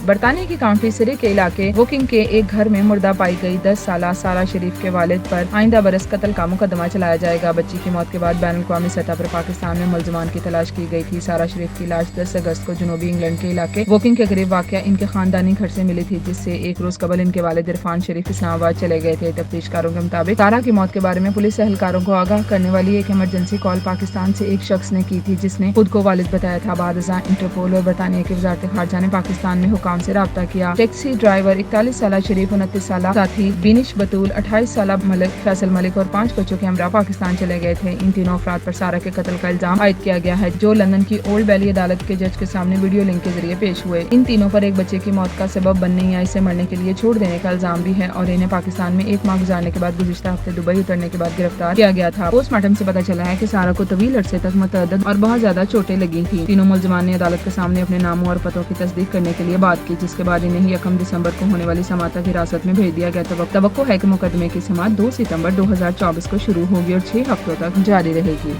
برطانیہ کی کاؤنٹی سرے کے علاقے ووکنگ کے ایک گھر میں مردہ پائی گئی 10 سالہ سارہ شریف کے والد پر آئندہ برس قتل کا مقدمہ چلایا جائے گا۔ بچی کی موت کے بعد بین الاقوامی سطح پر پاکستان میں ملزمان کی تلاش کی گئی تھی۔ سارہ شریف کی لاش 10 اگست کو جنوبی انگلینڈ کے علاقے ووکنگ کے قریب واقع ان کے خاندانی گھر سے ملی تھی، جس سے ایک روز قبل ان کے والد عرفان شریف اسلام آباد چلے گئے تھے۔ تفتیشکاروں کے مطابق سارہ کی موت کے بارے میں پولیس اہلکاروں کو آگاہ کرنے والی ایک ایمرجنسی کال پاکستان سے ایک شخص نے کی تھی، جس نے خود کو والد بتایا تھا۔ بعد ازاں انٹرپول اور برطانیہ کی وزارت خارجہ نے پاکستان میں حکام سے رابطہ کیا۔ ٹیکسی ڈرائیور 41 سالہ شریف، 29 سالہ ساتھی بینش بطول، 28 سالہ ملک فیصل ملک اور 5 بچوں کے ہمراہ پاکستان چلے گئے تھے۔ ان تینوں افراد پر سارہ کے قتل کا الزام عائد کیا گیا ہے، جو لندن کی اولڈ بیلی عدالت کے جج کے سامنے ویڈیو لنک کے ذریعے پیش ہوئے۔ ان تینوں پر ایک بچے کی موت کا سبب بننے یا اسے مرنے کے لیے چھوڑ دینے کا الزام بھی ہے، اور انہیں پاکستان میں 1 ماہ گزارنے کے بعد گزشتہ ہفتے دبئی اترنے کے بعد گرفتار کیا گیا تھا۔ پوسٹ مارٹم سے پتہ چلا ہے کہ سارہ کو طویل عرصے تک متعدد اور بہت زیادہ چوٹیں لگی تھیں۔ تینوں ملزمان نے عدالت کے سامنے اپنے ناموں اور پتوں کی تصدیق کرنے کے لیے بات کی، جس کے بعد انہیں 1 دسمبر کو ہونے والی سماعت تک حراست میں بھیج دیا گیا۔ توقع ہے کہ مقدمے کی سماعت 2 ستمبر 2024 کو شروع ہوگی اور 6 ہفتوں تک جاری رہے گی۔